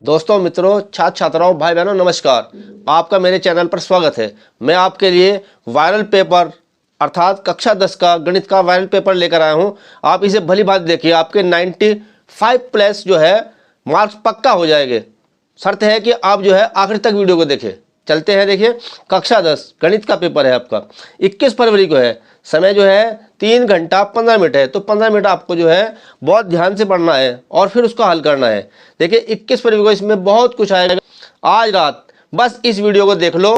दोस्तों, मित्रों, छात्र छात्राओं, भाई बहनों, नमस्कार। आपका मेरे चैनल पर स्वागत है। मैं आपके लिए वायरल पेपर अर्थात कक्षा 10 का गणित का वायरल पेपर लेकर आया हूं। आप इसे भली बात देखिए, आपके 95 प्लस जो है मार्क्स पक्का हो जाएंगे। शर्त है कि आप जो है आखिर तक वीडियो को देखें। चलते हैं, देखिए, कक्षा 10 गणित का पेपर है आपका 21 फरवरी को है। समय जो है 3 घंटा 15 मिनट है। तो 15 मिनट आपको जो है बहुत ध्यान से पढ़ना है और फिर उसको हल करना है। देखिए 21 फरवरी को इसमें बहुत कुछ आएगा। आज रात बस इस वीडियो को देख लो,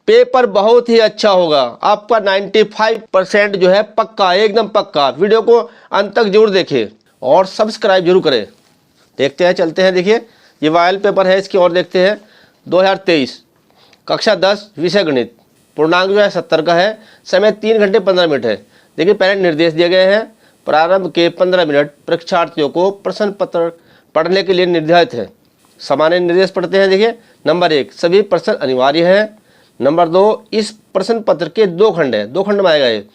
पेपर बहुत ही अच्छा होगा। आपका 95% जो है पक्का, एकदम पक्का। वीडियो को अंत तक जरूर देखें और सब्सक्राइब जरूर करें। देखते हैं, चलते हैं। देखिए ये वायरल पेपर है, इसकी ओर देखते हैं। 2023 कक्षा 10 विषय गणित, पूर्णांक जो है 70 का है। समय 3 घंटे 15 मिनट है। देखिए पहले निर्देश दिए गए हैं। प्रारंभ के 15 मिनट परीक्षार्थियों को प्रश्न पत्र पढ़ने के लिए निर्धारित है। सामान्य निर्देश पढ़ते हैं। देखिए नंबर 1, सभी प्रश्न अनिवार्य है। नंबर 2, इस प्रश्न पत्र के 2 खंड है, 2 खंड में आएगा ये।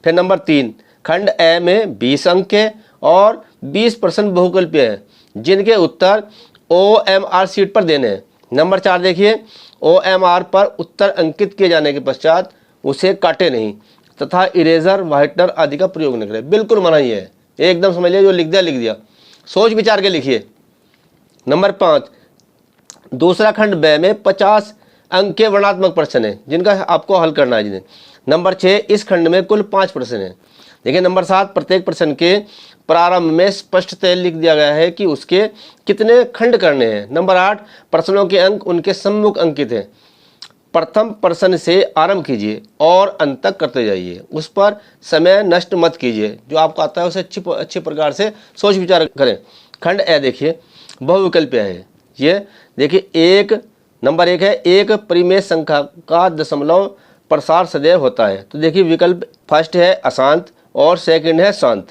फिर नंबर 3, खंड ए में 20 अंक के और 20 प्रश्न बहुकल्पीय हैं, जिनके उत्तर OMR शीट पर देने हैं। नंबर 4 देखिए, OMR पर उत्तर अंकित किए जाने के पश्चात उसे काटे नहीं तथा इरेजर, व्हाइटनर आदि का प्रयोग न करें। बिल्कुल मनाही है, एकदम समझ लिया, जो लिख दिया लिख दिया। सोच विचार के लिखिए। नंबर 5, दूसरा खंड ब में 50 अंक के वर्णात्मक प्रश्न है, जिनका आपको हल करना है जिन्हें। नंबर 6, इस खंड में कुल 5 प्रश्न हैं। देखिए नंबर 7, प्रत्येक प्रश्न के प्रारंभ में स्पष्टतः लिख दिया गया है कि उसके कितने खंड करने हैं। नंबर 8, प्रश्नों के अंक उनके सम्मुख अंकित हैं। प्रथम प्रश्न से आरंभ कीजिए और अंत तक करते जाइए, उस पर समय नष्ट मत कीजिए। जो आपको आता है उसे अच्छे प्रकार से सोच विचार करें। खंड ए देखिए, बहुविकल्पीय है। ये देखिए नंबर 1 है, एक परिमेय संख्या का दशमलव प्रसार सदैव होता है। तो देखिए विकल्प फर्स्ट है अशांत और सेकंड है शांत।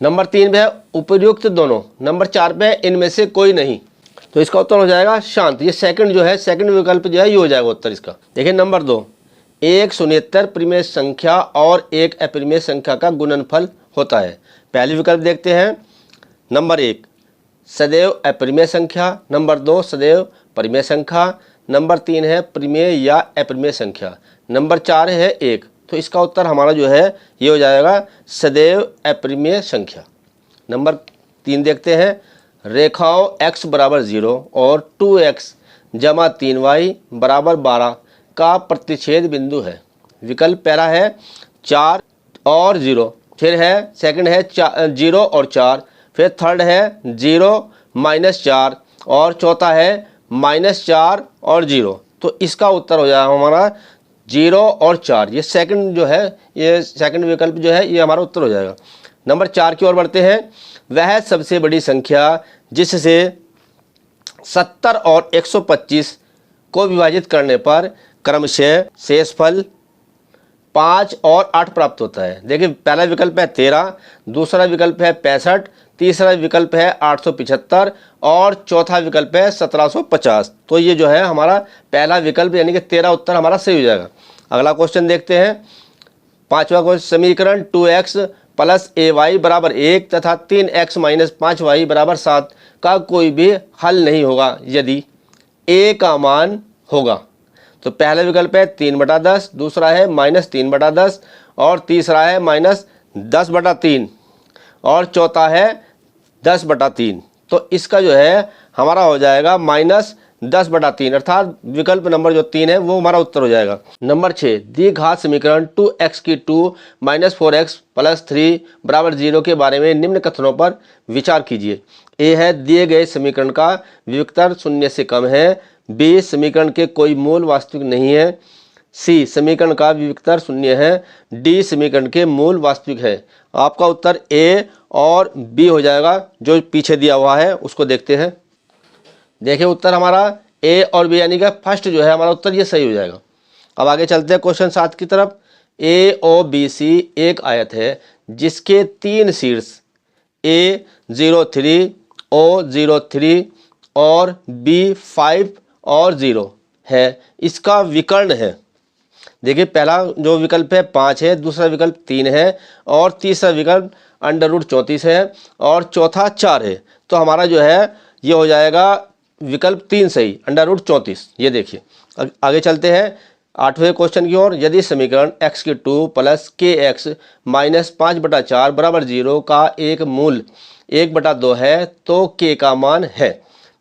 नंबर 3 पे है उपयुक्त दोनों। नंबर 4 पे है इनमें से कोई नहीं। तो इसका उत्तर हो जाएगा शांत। ये सेकंड जो है, सेकंड विकल्प जो है, ये हो जाएगा उत्तर इसका। देखिए नंबर 2, एक शून्येतर परिमेय संख्या और एक अपरिमेय संख्या का गुणनफल होता है। पहले विकल्प देखते हैं। नंबर 1, सदैव अपरिमेय संख्या। नंबर 2, सदैव परिमेय संख्या। नंबर 3 है परिमेय या अपरिमेय संख्या। नंबर 4 है 1। तो इसका उत्तर हमारा जो है ये हो जाएगा सदैव अपरिमेय संख्या। नंबर 3 देखते हैं। रेखाओं x बराबर 0 और 2x जमा 3y बराबर 12 का प्रतिच्छेद बिंदु है। विकल्प पहला है 4 और 0, फिर है सेकंड है 0 और 4, फिर थर्ड है 0 -4 और चौथा है -4 और 0। तो इसका उत्तर हो जाएगा हमारा 0 और 4। ये सेकंड जो है, ये सेकंड विकल्प जो है, ये हमारा उत्तर हो जाएगा। नंबर 4 की ओर बढ़ते हैं। वह सबसे बड़ी संख्या जिससे 70 और 125 को विभाजित करने पर क्रमशः शेषफल 5 और 8 प्राप्त होता है। देखिए पहला विकल्प है 13, दूसरा विकल्प है 65, तीसरा विकल्प है 875 और चौथा विकल्प है 1750। तो ये जो है हमारा पहला विकल्प यानी कि 13 उत्तर हमारा सही हो जाएगा। अगला क्वेश्चन देखते हैं। 5वां क्वेश्चन, समीकरण 2x + ay बराबर 1 तथा 3x - 5y बराबर 7 का कोई भी हल नहीं होगा यदि a का मान होगा। तो पहला विकल्प है 3/10, दूसरा है -3/10 और तीसरा है -10/3 और चौथा है 10/3। तो इसका जो है हमारा हो जाएगा -10/3, अर्थात विकल्प नंबर जो 3 है वो हमारा उत्तर हो जाएगा। नंबर 6, दी घात समीकरण 2x की 2 - 4x + 3 बराबर 0 के बारे में निम्न कथनों पर विचार कीजिए। ए है, दिए गए समीकरण का विविक्तर 0 से कम है। बी, समीकरण के कोई मूल वास्तविक नहीं है। सी, समीकरण का विविक्तर 0 है। डी, समीकरण के मूल वास्तविक है। आपका उत्तर ए और बी हो जाएगा। जो पीछे दिया हुआ है उसको देखते हैं। देखिए उत्तर हमारा ए और बी यानी कि फर्स्ट जो है हमारा उत्तर ये सही हो जाएगा। अब आगे चलते हैं क्वेश्चन 7 की तरफ। AOBC एक आयत है जिसके 3 शीर्ष A03, O03 और B5 और 0 है। इसका विकर्ण है। देखिए पहला जो विकल्प है 5 है, दूसरा विकल्प 3 है और तीसरा विकल्प √34 है और चौथा 4 है। तो हमारा जो है ये हो जाएगा विकल्प 3 सही, √34। ये देखिए आगे चलते हैं 8वें क्वेश्चन की ओर। यदि समीकरण x³ + kx - 5/4 = 0 का एक मूल 1/2 है तो k का मान है।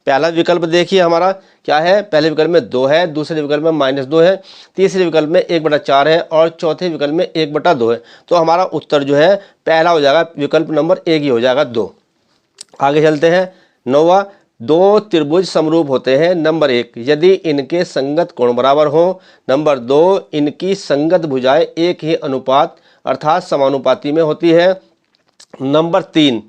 पहला विकल्प देखिए हमारा क्या है, पहले विकल्प में 2 है, दूसरे विकल्प में -2 है, तीसरे विकल्प में 1/4 है और चौथे विकल्प में 1/2 है। तो हमारा उत्तर जो है पहला हो जाएगा, विकल्प नंबर 1 ही हो जाएगा, 2। आगे चलते हैं 9वां। दो त्रिभुज समरूप होते हैं। नंबर 1 यदि इनके संगत कोण बराबर हो। नंबर 2 इनकी संगत भुजाएं एक ही अनुपात अर्थात समानुपाती में होती है। नंबर 3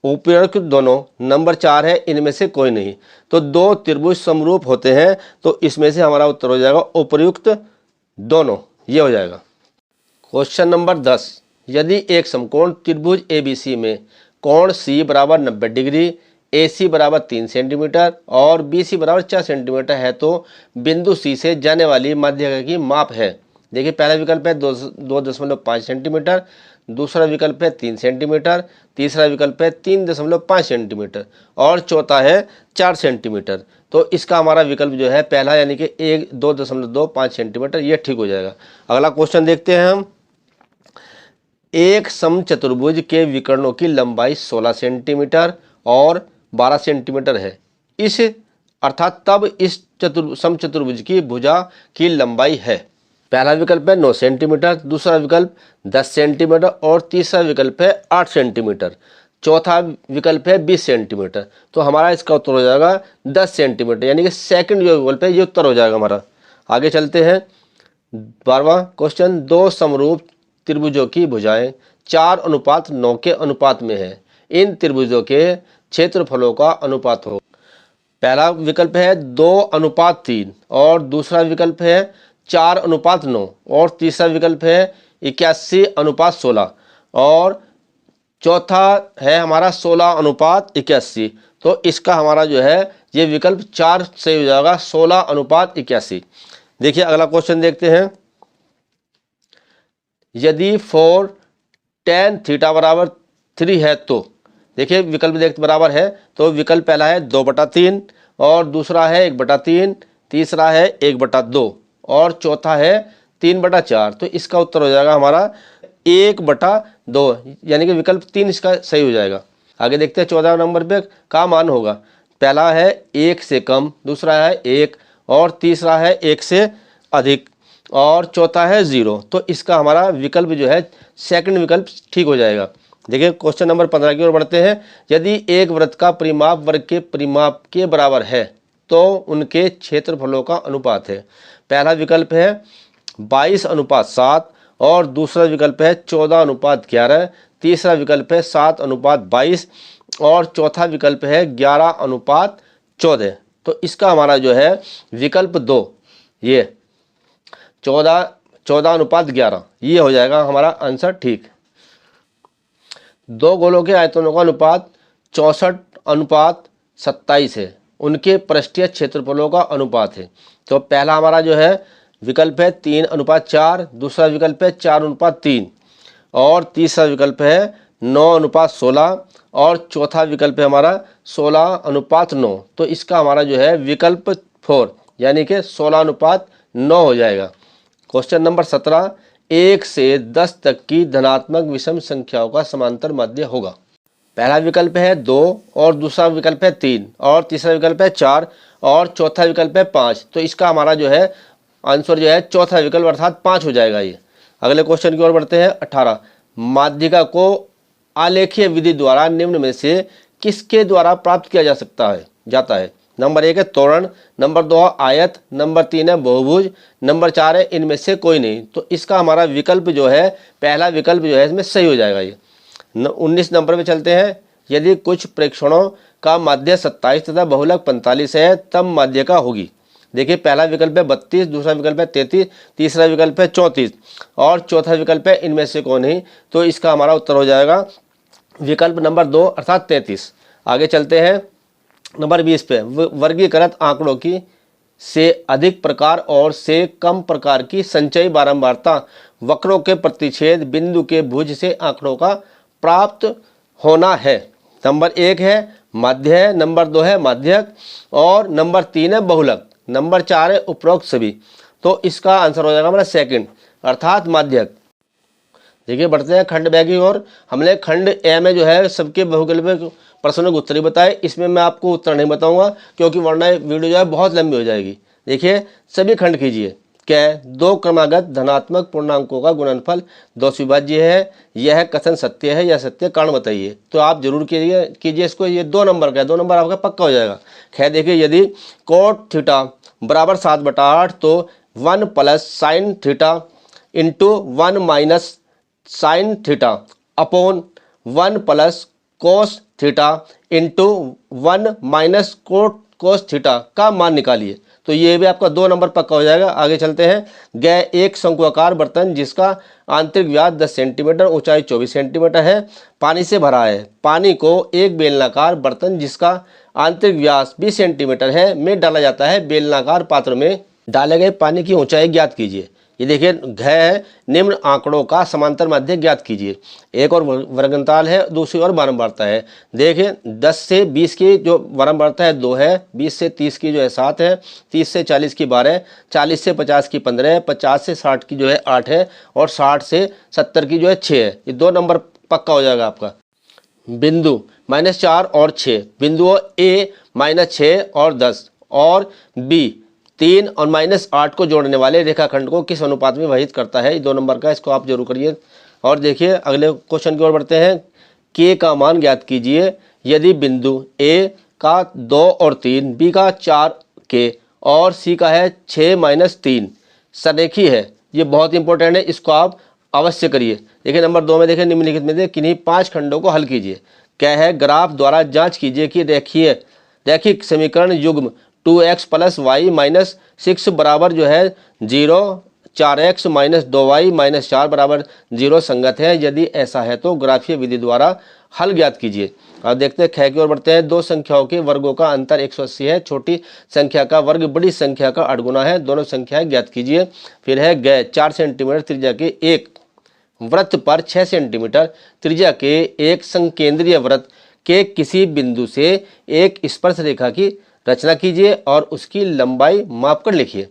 उपयुक्त दोनों। नंबर 4 है इनमें से कोई नहीं। तो दो त्रिभुज समरूप होते हैं तो इसमें से हमारा उत्तर हो जाएगा उपयुक्त दोनों, ये हो जाएगा। क्वेश्चन नंबर 10 यदि एक समकोण त्रिभुज ABC में कोण C बराबर 90 डिग्री, AC बराबर 3 सेंटीमीटर और BC बराबर 4 सेंटीमीटर है तो बिंदु C से जाने वाली माध्यिका की माप है। देखिए पहला विकल्प है 2.5 सेंटीमीटर, दूसरा विकल्प है 3 सेंटीमीटर, तीसरा विकल्प है 3.5 सेंटीमीटर और चौथा है 4 सेंटीमीटर। तो इसका हमारा विकल्प जो है पहला यानी कि 2.25 सेंटीमीटर, ये ठीक हो जाएगा। अगला क्वेश्चन देखते हैं हम। एक समचतुर्भुज के विकर्णों की लंबाई 16 सेंटीमीटर और 12 सेंटीमीटर है। इस अर्थात तब इस समचतुर्भुज की भुजा की लंबाई है। पहला विकल्प है 9 सेंटीमीटर, दूसरा विकल्प 10 सेंटीमीटर और तीसरा विकल्प है 8 सेंटीमीटर, चौथा विकल्प है 20 सेंटीमीटर। तो हमारा इसका उत्तर हो जाएगा 10 सेंटीमीटर, यानी कि सेकंड जो विकल्प है ये उत्तर हो जाएगा हमारा। आगे चलते हैं 12वां क्वेश्चन। दो समरूप त्रिभुजों की भुजाएं 4:9 के अनुपात में है। इन त्रिभुजों के क्षेत्रफलों का अनुपात हो। पहला विकल्प है 2:3 और दूसरा विकल्प है 4:9 और तीसरा विकल्प है 81:16 और चौथा है हमारा 16:81। तो इसका हमारा जो है ये विकल्प 4 से हो जाएगा, 16:81। देखिए अगला क्वेश्चन देखते हैं। यदि 4 tan थीटा बराबर 3 है तो देखिए विकल्प देखते बराबर है तो विकल्प पहला है 2/3 और दूसरा है 1/3, तीसरा है 1/2 और चौथा है 3/4। तो इसका उत्तर हो जाएगा हमारा 1/2, यानी कि विकल्प 3 इसका सही हो जाएगा। आगे देखते हैं 14 नंबर पे का मान होगा। पहला है 1 से कम, दूसरा है 1 और तीसरा है 1 से अधिक और चौथा है 0। तो इसका हमारा विकल्प जो है सेकंड विकल्प ठीक हो जाएगा। देखिए क्वेश्चन नंबर 15 की ओर बढ़ते हैं। यदि एक वृत्त का परिमाप वर्ग के परिमाप के बराबर है तो उनके क्षेत्रफलों का अनुपात है। पहला विकल्प है 22:7 और दूसरा विकल्प है 14:11, तीसरा विकल्प है 7:22 और चौथा विकल्प है 11:14। तो इसका हमारा जो है विकल्प 2 ये 14:11 ये हो जाएगा हमारा आंसर ठीक। दो गोलों के आयतनों का अनुपात 64:27 है। उनके पृष्ठीय क्षेत्रफलों का अनुपात है। तो पहला हमारा जो है विकल्प है 3:4, दूसरा विकल्प है 4:3 और तीसरा विकल्प है 9:16 और चौथा विकल्प है हमारा 16:9। तो इसका हमारा जो है विकल्प 4 यानी कि 16:9 हो जाएगा। क्वेश्चन नंबर 17 1 से 10 तक की धनात्मक विषम संख्याओं का समांतर माध्य होगा। पहला विकल्प है 2 और दूसरा विकल्प है 3 और तीसरा विकल्प है 4 और चौथा विकल्प है 5। तो इसका हमारा जो है आंसर जो है चौथा विकल्प अर्थात 5 हो जाएगा ये। अगले क्वेश्चन की ओर बढ़ते हैं 18 माध्यिका को आलेखीय विधि द्वारा निम्न में से किसके द्वारा प्राप्त किया जाता है। नंबर 1 है त्वरण, नंबर 2 है आयत, नंबर 3 है बहुभुज, नंबर 4 है इनमें से कोई नहीं। तो इसका हमारा विकल्प जो है पहला विकल्प जो है इसमें सही हो जाएगा ये। 19 नंबर पे चलते हैं। यदि कुछ प्रेक्षणों का माध्य 27 तथा बहुलक 45 है तब माध्यिका होगी। देखिए पहला विकल्प है 32, दूसरा विकल्प है 33, तीसरा विकल्प है 34 और चौथा विकल्प है इनमें से कोई नहीं। तो इसका हमारा उत्तर हो जाएगा विकल्प नंबर 2 अर्थात 33। आगे चलते हैं नंबर 20 पे। वर्गीकृत आंकड़ों की से अधिक प्रकार और से कम प्रकार की संचयी बारंबारता वक्रों के प्रतिच्छेद बिंदु के भुज से आंकड़ों का प्राप्त होना है। नंबर 1 है माध्य है, नंबर 2 है माध्यक और नंबर 3 है बहुलक, नंबर 4 है उपरोक्त सभी। तो इसका आंसर हो जाएगा हमारा सेकंड अर्थात माध्यक। देखिए बढ़ते हैं खंड ब की ओर। हमने खंड ए में जो है सबके बहुकल्पीय प्रश्नों के उत्तर ही बताए। इसमें मैं आपको उत्तर नहीं बताऊंगा क्योंकि वरना वीडियो जो है बहुत लंबी हो जाएगी। देखिए सभी खंड कीजिए। क्या है? दो क्रमागत धनात्मक पूर्णांकों का गुणनफल 2 से विभाज्य है, यह कथन सत्य है या सत्य, कारण बताइए। तो आप जरूर कीजिए इसको। ये 2 नंबर का है, 2 नंबर आपका पक्का हो जाएगा। खैर देखिए यदि कोट थीटा बराबर 7/8 तो 1 plus sine theta into 1 minus sine theta upon 1 plus cos theta into 1 minus cos theta का मान निकालिए। तो ये भी आपका 2 नंबर पक्का हो जाएगा। आगे चलते हैं। गए एक शंकुआकार बर्तन जिसका आंतरिक व्यास 10 सेंटीमीटर, ऊंचाई 24 सेंटीमीटर है, पानी से भरा है। पानी को एक बेलनाकार बर्तन जिसका आंतरिक व्यास 20 सेंटीमीटर है में डाला जाता है। बेलनाकार पात्र में डाले गए पानी की ऊंचाई ज्ञात कीजिए। ये देखिए घ निम्न आंकड़ों का समांतर माध्य ज्ञात कीजिए। एक और वर्गंताल है, दूसरी ओर बारंबारता है। देखिए 10 से 20 की जो बारंबारता है 2 है, 20 से 30 की जो है 7 है, 30 से 40 की 12, 40 से 50 की 15 है, 50 से 60 की जो है 8 है और 60 से 70 की जो है 6 है। ये 2 नंबर पक्का हो जाएगा आपका। बिंदु -4 और 6, बिंदुओं ए -6 और 10 और बी 3 और -8 को जोड़ने वाले रेखाखंड को किस अनुपात में विभाजित करता है? 2 नंबर का, इसको आप जरूर करिए। और देखिए अगले क्वेश्चन की ओर बढ़ते हैं। के का मान ज्ञात कीजिए यदि बिंदु ए का 2 और 3, बी का 4 के और सी का है 6 - 3 सरेखी है। ये बहुत इंपॉर्टेंट है, इसको आप अवश्य करिए। देखिए नंबर 2 में देखिए निम्नलिखित में से किन्हीं 5 खंडों को हल कीजिए। क्या है? ग्राफ द्वारा जांच कीजिए कि रैखिक समीकरण युग्म 2x + y - 6 बराबर जो है 0, 4x - 2y - 4 बराबर 0 संगत है। यदि ऐसा है तो ग्राफीय विधि द्वारा हल ज्ञात कीजिए। अब देखते हैं ख की ओर बढ़ते हैं। दो संख्याओं के वर्गों का अंतर 180 है। छोटी संख्या का वर्ग बड़ी संख्या का 8 गुना है। दोनों संख्याएं ज्ञात कीजिए। फिर है ग 4 सेंटीमीटर त्रिज्या के एक वृत्त पर 6 सेंटीमीटर त्रिज्या के एक संकेंद्रीय वृत्त के किसी बिंदु से एक स्पर्श रेखा की रचना कीजिए और उसकी लंबाई मापकर लिखिए।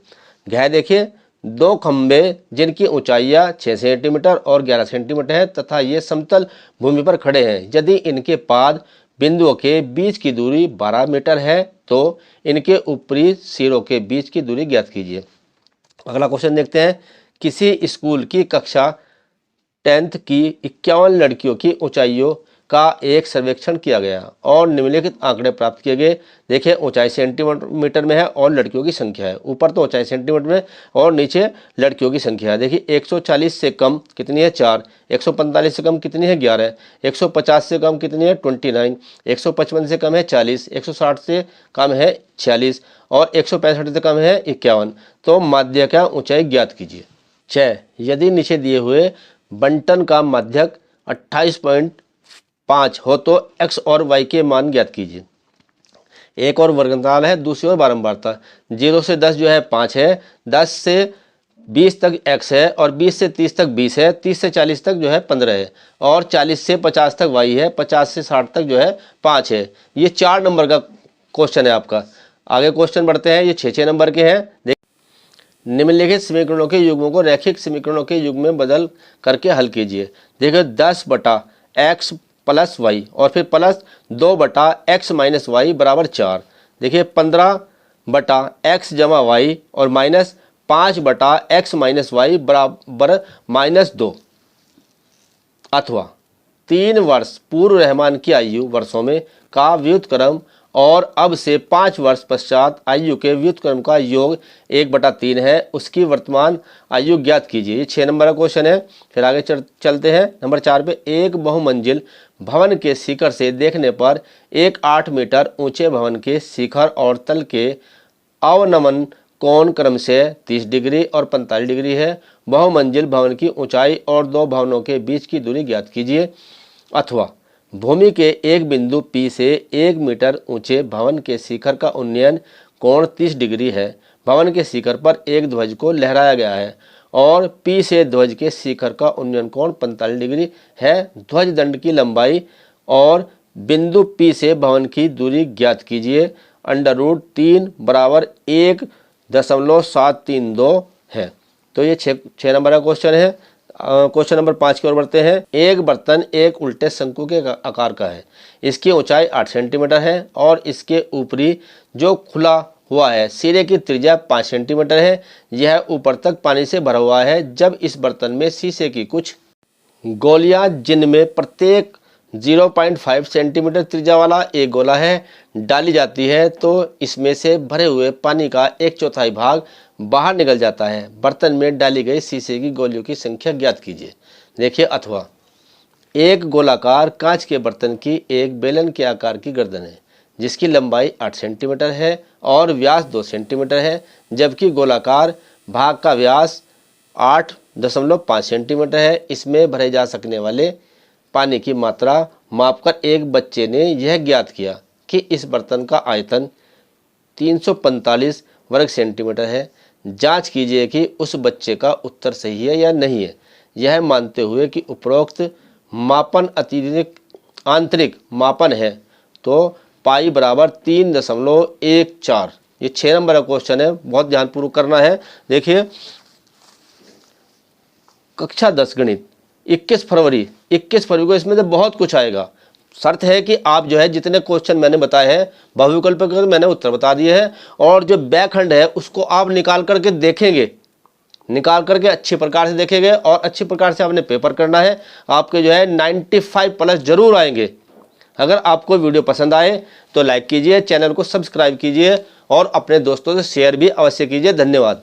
घ देखिए 2 खंबे जिनकी ऊंचाइयां 6 सेंटीमीटर और 11 सेंटीमीटर है तथा ये समतल भूमि पर खड़े हैं। यदि इनके पाद बिंदुओं के बीच की दूरी 12 मीटर है तो इनके ऊपरी सिरों के बीच की दूरी ज्ञात कीजिए। अगला क्वेश्चन देखते हैं। किसी स्कूल की कक्षा 10th की 51 लड़कियों की ऊंचाइयों का एक सर्वेक्षण किया गया और निम्नलिखित आंकड़े प्राप्त किए गए। देखिए ऊंचाई सेंटीमीटर में है और लड़कियों की संख्या है। ऊपर तो ऊंचाई सेंटीमीटर में और नीचे लड़कियों की संख्या है। देखिए 140 से कम कितनी है? 4, 145 से कम कितनी है? 11, 150 से कम कितनी है? 29, 155 से कम है 40, 160 से कम है 46 और 165 से कम है 51। तो माध्य का ऊंचाई ज्ञात कीजिए। 6 यदि नीचे दिए हुए बंटन का माध्यक 28.5 हो तो x और y के मान ज्ञात कीजिए। एक और वर्गंताल है, दूसरी ओर बारंबारता। 0 से 10 जो है 5 है, 10 से 20 तक x है और 20 से 30 तक 20 है, 30 से 40 तक जो है 15 है और 40 से 50 तक y है, 50 से 60 तक जो है 5 है। ये 4 नंबर का क्वेश्चन है आपका। आगे क्वेश्चन बढ़ते हैं। ये 6 नंबर के हैं। निम्नलिखित समीकरणों के युग्मों को रैखिक समीकरणों के युग्म में बदल करके हल कीजिए। देखिए 10/x + y और फिर प्लस 2/x - y बराबर 4। देखिए 15/x + y और माइनस 5/x - y बराबर -2 अथवा 3 वर्ष पूर्व रहमान की आयु वर्षों में का व्युत्क्रम और अब से 5 वर्ष पश्चात आयु के व्युत्क्रम का योग 1/3 है। उसकी वर्तमान आयु ज्ञात कीजिए। ये 6 नंबर का क्वेश्चन है। फिर आगे चलते हैं। नंबर 4 पे एक बहुमंजिल भवन के शिखर से देखने पर एक 8 मीटर ऊंचे भवन के शिखर और तल के अवनमन कोण क्रम से 30 डिग्री और 45 डिग्री है। बहुमंजिल भवन की ऊंचाई और 2 भवनों के बीच की दूरी ज्ञात कीजिए। अथवा भूमि के एक बिंदु P से 1 मीटर ऊंचे भवन के शिखर का उन्नयन कोण 30 डिग्री है। भवन के शिखर पर एक ध्वज को लहराया गया है और P से ध्वज के शिखर का उन्नयन कोण 45 डिग्री है। ध्वज दंड की लंबाई और बिंदु P से भवन की दूरी ज्ञात कीजिए। √3 बराबर 1.732 है। तो ये 6 नंबर का क्वेश्चन है। क्वेश्चन नंबर 5 की ओर बढ़ते हैं। एक बर्तन एक उल्टे शंकु के आकार का है। इसकी ऊंचाई 8 सेंटीमीटर है और इसके ऊपरी जो खुला हुआ है सिरे की त्रिज्या 5 सेंटीमीटर है। यह ऊपर तक पानी से भरा हुआ है। जब इस बर्तन में शीशे की कुछ गोलियां जिनमें प्रत्येक 0.5 सेंटीमीटर त्रिज्या वाला एक गोला है डाली जाती है तो इसमें से भरे हुए पानी का 1/4 भाग बाहर निकल जाता है। बर्तन में डाली गई शीशे की गोलियों की संख्या ज्ञात कीजिए। देखिए, अथवा एक गोलाकार कांच के बर्तन की एक बेलन के आकार की गर्दन है जिसकी लंबाई 8 सेंटीमीटर है और व्यास 2 सेंटीमीटर है, जबकि गोलाकार भाग का व्यास 8.5 सेंटीमीटर है। इसमें भरे जा सकने वाले पानी की मात्रा मापकर एक बच्चे ने यह ज्ञात किया कि इस बर्तन का आयतन 345 वर्ग सेंटीमीटर है। जांच कीजिए कि उस बच्चे का उत्तर सही है या नहीं है, यह मानते हुए कि उपरोक्त मापन अतिरिक्त आंतरिक मापन है। तो पाई बराबर 3.14। ये 6 नंबर का क्वेश्चन है, बहुत ध्यानपूर्वक करना है। देखिए, कक्षा 10 गणित 21 फरवरी को इसमें से बहुत कुछ आएगा। शर्त है कि आप जो है जितने क्वेश्चन मैंने बताए हैं बहुविकल्प के मैंने उत्तर बता दिए हैं और जो बैकखंड है उसको आप निकाल करके देखेंगे, निकाल करके अच्छी प्रकार से देखेंगे और अच्छी प्रकार से आपने पेपर करना है। आपके जो है 95+ जरूर आएंगे। अगर आपको वीडियो पसंद आए तो लाइक कीजिए, चैनल को सब्सक्राइब कीजिए और अपने दोस्तों से शेयर भी अवश्य कीजिए। धन्यवाद।